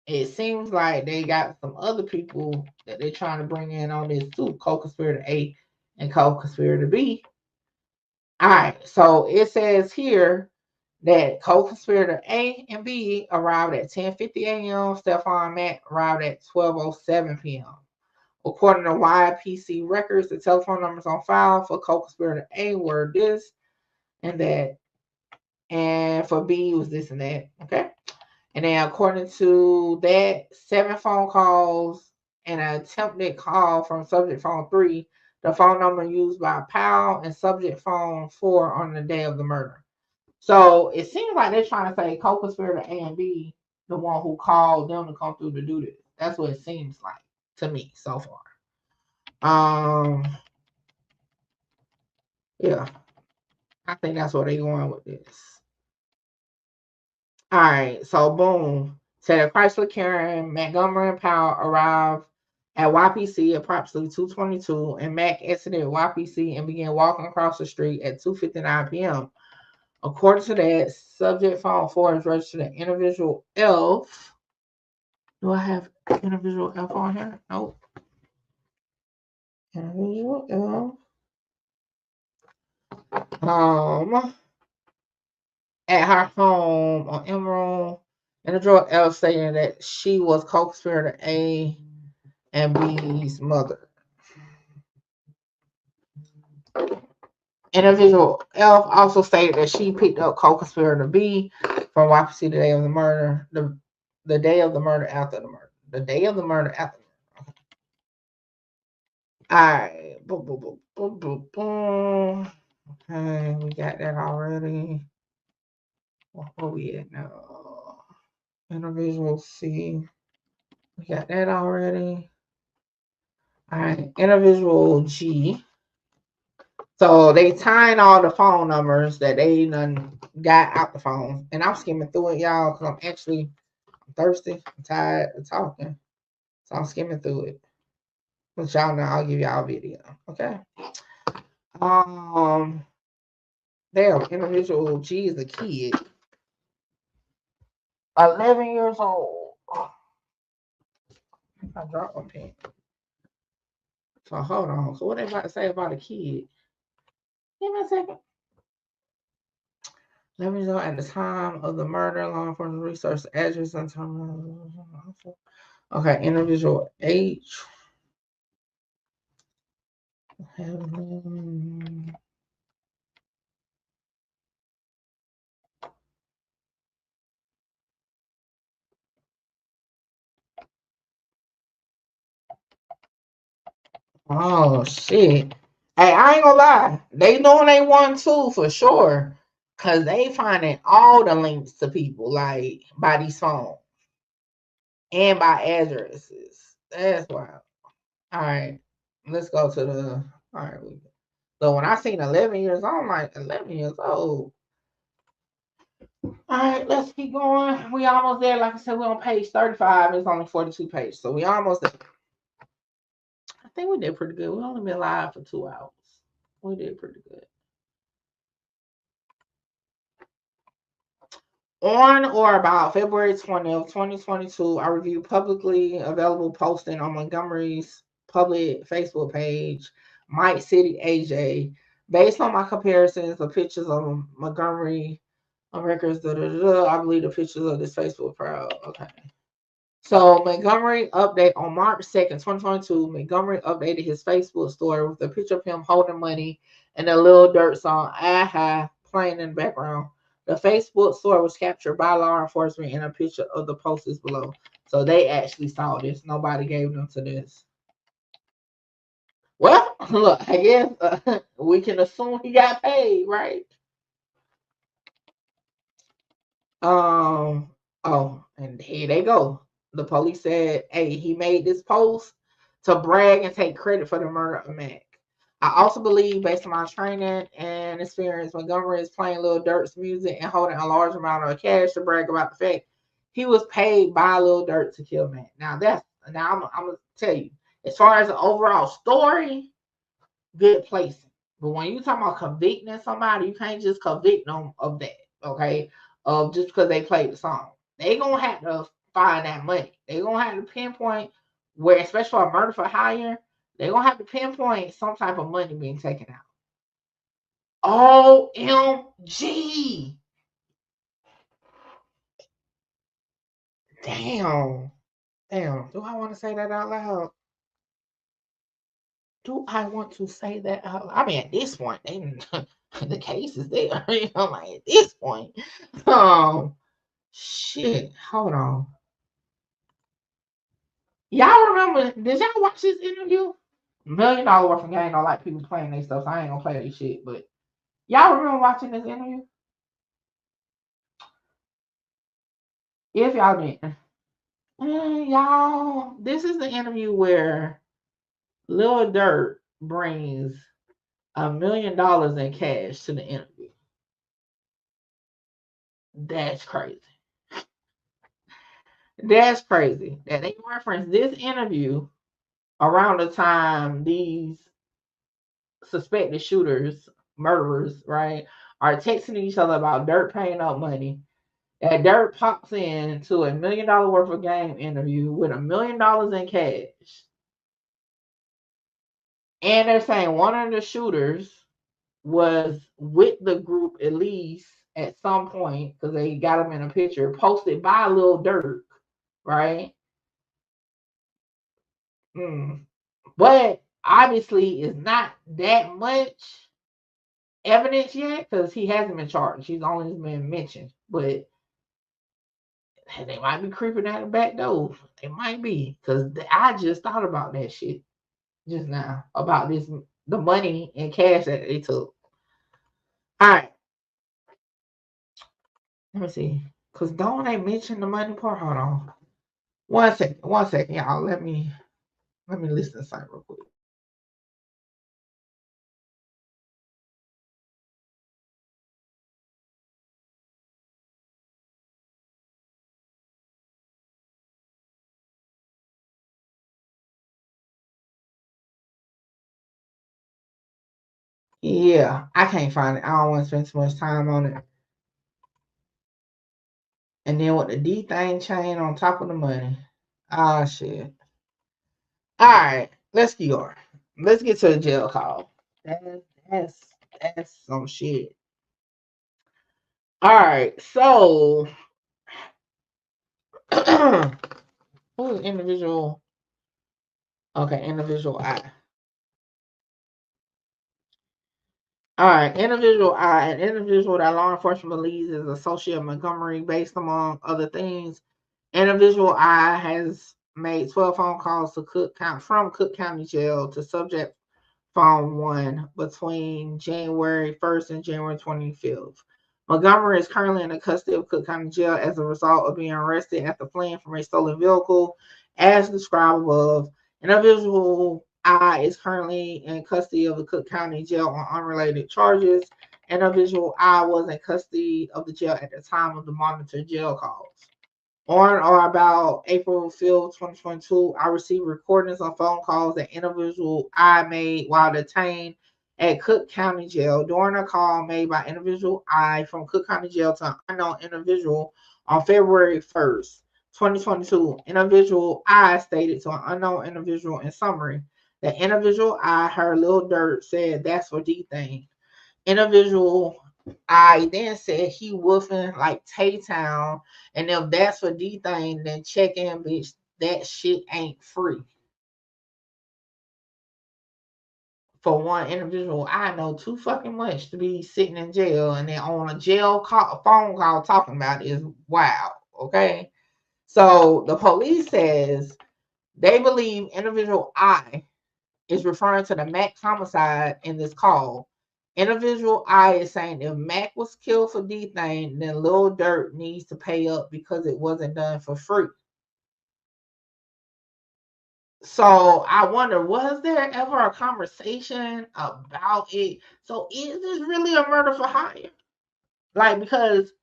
[SPEAKER 3] it seems like they got some other people that they're trying to bring in on this too, co-conspirator A and co-conspirator B. All right, so it says here that co-conspirator A and B arrived at 10:50 a.m. Stephon Mack arrived at 12:07 p.m. According to YPC records, the telephone numbers on file for co-conspirator A were this and that, and for B was this and that. Okay. And then according to that, 7 phone calls and an attempted call from subject phone 3, the phone number used by Powell, and subject phone 4 on the day of the murder. So it seems like they're trying to say co-conspirator A and B, the one who called them to come through to do this. That's what it seems like to me so far. Yeah, I think that's where they're going with this. All right, so boom. Said Chrysler, Karen, Montgomery, and Powell arrived at YPC at approximately 2:22, and Mack exited YPC and began walking across the street at 2:59 p.m. According to that, subject phone 4 is registered to individual F. Do I have individual F on here? Nope. Individual F. At her home on Emerald, individual F saying that she was co-conspirator A and B's mother. Individual F also stated that she picked up co-conspirator B from YPC the day of the murder, the day of the murder after the murder. The day of the murder after the murder. All right. Boom, boom, boom, boom, boom, boom. Okay, we got that already. Where we at now? Individual C. We got that already. All right, individual G. So they tying all the phone numbers that they done got out the phone. And I'm skimming through it, y'all, because I'm thirsty. I'm tired of talking. So I'm skimming through it. But y'all know I'll give y'all a video. Okay. Damn, individual G is a kid. 11 years old. I dropped my pen. So hold on. So what they about to say about a kid? Give me a second. 11 years old at the time of the murder. Law enforcement research the address and time. Okay, individual H. Oh shit. Hey, I ain't gonna lie. They doing they one too for sure. Cause they finding all the links to people like by these phones and by addresses. That's wild. All right. Let's go to the all right. So when I seen 11 years old, I'm like 11 years old. All right, let's keep going. We almost there. Like I said, we're on page 35. It's only 42 pages. So we almost there. I think we did pretty good. We only been live for 2 hours. We did pretty good. On or about February 20th, 2022, I reviewed publicly available posting on Montgomery's public Facebook page, Mike City AJ, based on my comparisons of pictures of Montgomery on records. I believe the pictures of this Facebook crowd. Okay. So Montgomery update on March 2nd, 2022. Montgomery updated his Facebook story with a picture of him holding money and a Lil Durk song "Aha" playing in the background. The Facebook store was captured by law enforcement, and a picture of the post is below. So they actually saw this. Nobody gave them to this. Well, look, I guess we can assume he got paid, right? Oh, and here they go. The police said, hey, he made this post to brag and take credit for the murder of Mack. I also believe, based on my training and experience, Montgomery is playing Lil Durk's music and holding a large amount of cash to brag about the fact he was paid by Lil Durk to kill Mack. Now I'm gonna tell you, as far as the overall story, good placing. But when you talk about convicting somebody, you can't just convict them of that, okay? Of just because they played the song. They gonna have to find that money. They gonna have to pinpoint where, especially for a murder for hire, they gonna have to pinpoint some type of money being taken out. OMG. Damn. Do I want to say that out loud? Do I want to say that out loud? I mean, at this point, the case is there. Like, at this point. Shit. Hold on. Y'all remember, did y'all watch this interview? $1 million worth of game. I don't like people playing their stuff, so I ain't gonna play that shit. But y'all remember watching this interview? If y'all didn't, y'all, this is the interview where Lil Durk brings $1 million in cash to the interview. That's crazy. That's crazy that they reference this interview around the time these suspected shooters, murderers, right, are texting each other about Durk paying up money. That Durk pops in to $1 million worth of game interview with $1 million in cash. And they're saying one of the shooters was with the group at least at some point because they got him in a picture posted by Lil Durk, right? But obviously, it's not that much evidence yet because he hasn't been charged. He's only been mentioned, but they might be creeping at the back door. They might be because I just thought about that shit just now about the money and cash that they took. All right, let me see. Because don't they mention the money part? Hold on. 1 second, y'all. Let me listen to something real quick. Yeah, I can't find it. I don't want to spend too much time on it. And then with the D thing chain on top of the money. Ah, shit. All right, let's get going. Let's get to the jail call. That's some shit. All right, so who is individual? Okay, individual I. All right, individual I, an individual that law enforcement believes is associate Montgomery based among other things. Individual I has made 12 phone calls to from Cook County Jail to subject phone 1 between January 1st and January 25th. Montgomery is currently in the custody of Cook County Jail as a result of being arrested after fleeing from a stolen vehicle, as described above. Individual I is currently in custody of the Cook County Jail on unrelated charges. Individual I was in custody of the jail at the time of the monitored jail calls. On or about April 5th, 2022, I received recordings of phone calls that individual I made while detained at Cook County Jail. During a call made by individual I from Cook County Jail to an unknown individual on February 1st, 2022, individual I stated to an unknown individual in summary that individual I heard Lil Durk said that's for D-Thing. Individual I then said he woofing like Tay-Town, and if that's for D-Thing, then check in, bitch. That shit ain't free. for one individual I know too fucking much to be sitting in jail and then on a jail phone call talking about it is wild. Okay. So the police says they believe individual I is referring to the Mack homicide in this call. Individual I is saying if Mack was killed for these things, then Lil Durk needs to pay up because it wasn't done for free. So I wonder, was there ever a conversation about it? So is this really a murder for hire? Like, because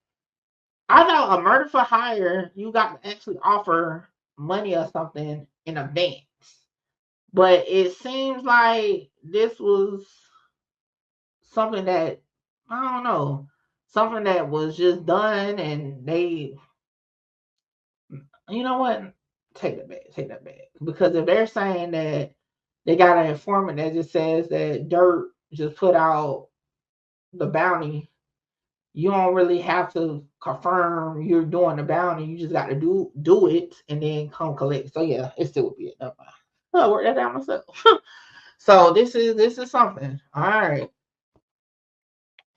[SPEAKER 3] I thought a murder for hire, you got to actually offer money or something in advance. But it seems like this was something that, I don't know, something that was just done and they, you know what? Take that back. Because if they're saying that they got an informant that just says that Dirt just put out the bounty, you don't really have to confirm you're doing the bounty. You just got to do it and then come collect. So yeah, it still would be it. Never mind. I'll work that out myself. So this is something. All right.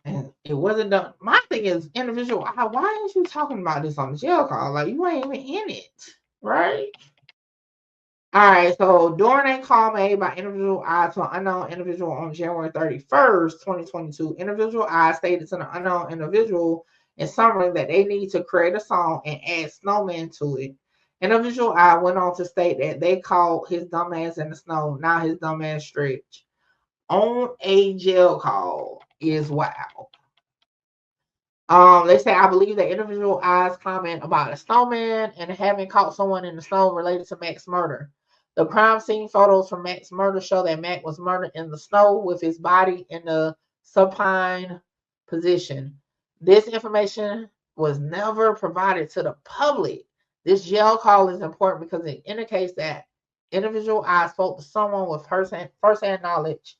[SPEAKER 3] And it wasn't done. My thing is individual. Why aren't you talking about this on the jail call? Like you ain't even in it, right? All right. So during a call made by individual I to an unknown individual on January 31st, 2022, individual I stated to the unknown individual in summary that they need to create a song and add snowman to it. Individual I went on to state that they called his dumbass in the snow, now his dumbass stretch. On a jail call is wild. They say I believe that individual I's comment about a snowman and having caught someone in the snow related to Mack's murder. The crime scene photos from Mack's murder show that Mack was murdered in the snow with his body in the supine position. This information was never provided to the public. This jail call is important because it indicates that individual I spoke to someone with first-hand knowledge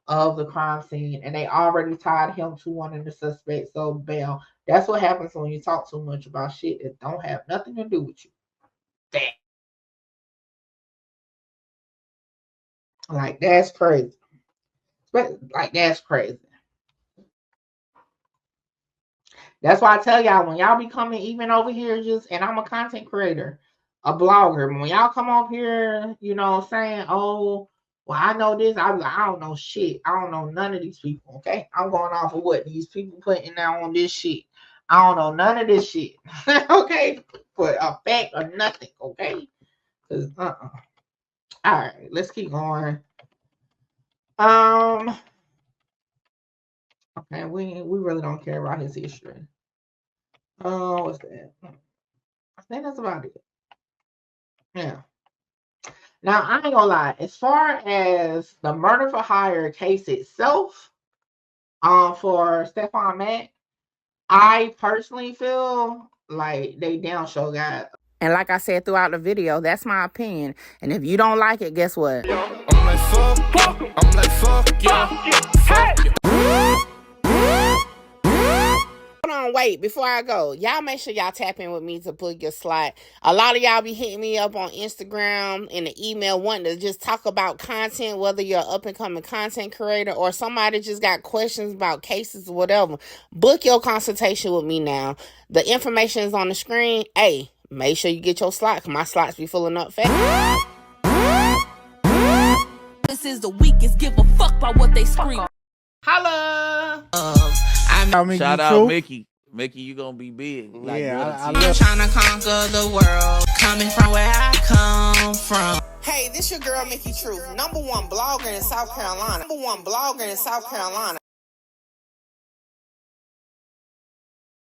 [SPEAKER 3] of the crime scene, and they already tied him to one of the suspects. So, bail. That's what happens when you talk too much about shit that don't have nothing to do with you. Damn. Like, that's crazy. Like, that's crazy. That's why I tell y'all, when y'all be coming even over here, and I'm a content creator, a blogger, when y'all come up here, you know, saying, oh, well, I know this. I don't know shit. I don't know none of these people, okay? I'm going off of what these people putting down on this shit. I don't know none of this shit, okay? For a fact or nothing, okay? Because, All right, let's keep going. Okay, we really don't care about his history. What's that? I think that's about it. Yeah. Now, I ain't gonna lie. As far as the murder for hire case itself, for Stephon Mack, I personally feel like they down show got. And like I said throughout the video, that's my opinion. And if you don't like it, guess what? I'm like, fuck you. I'm like, fuck you. Fuck you. Hold on, wait, before I go, y'all make sure y'all tap in with me to book your slot. A lot of y'all be hitting me up on Instagram and the email wanting to just talk about content, whether you're an up-and-coming content creator or somebody just got questions about cases or whatever. Book your consultation with me now. The information is on the screen. Hey, make sure you get your slot, because my slots be filling up fast. This is the weakest, give a fuck about what they scream. Holla!
[SPEAKER 1] Shout out Mickey. Mickey, you gonna be big. Like,
[SPEAKER 4] yeah,
[SPEAKER 3] I'm trying to conquer the world, coming from where I come from. Hey, this your girl Mickey Truth, #1 blogger in South Carolina.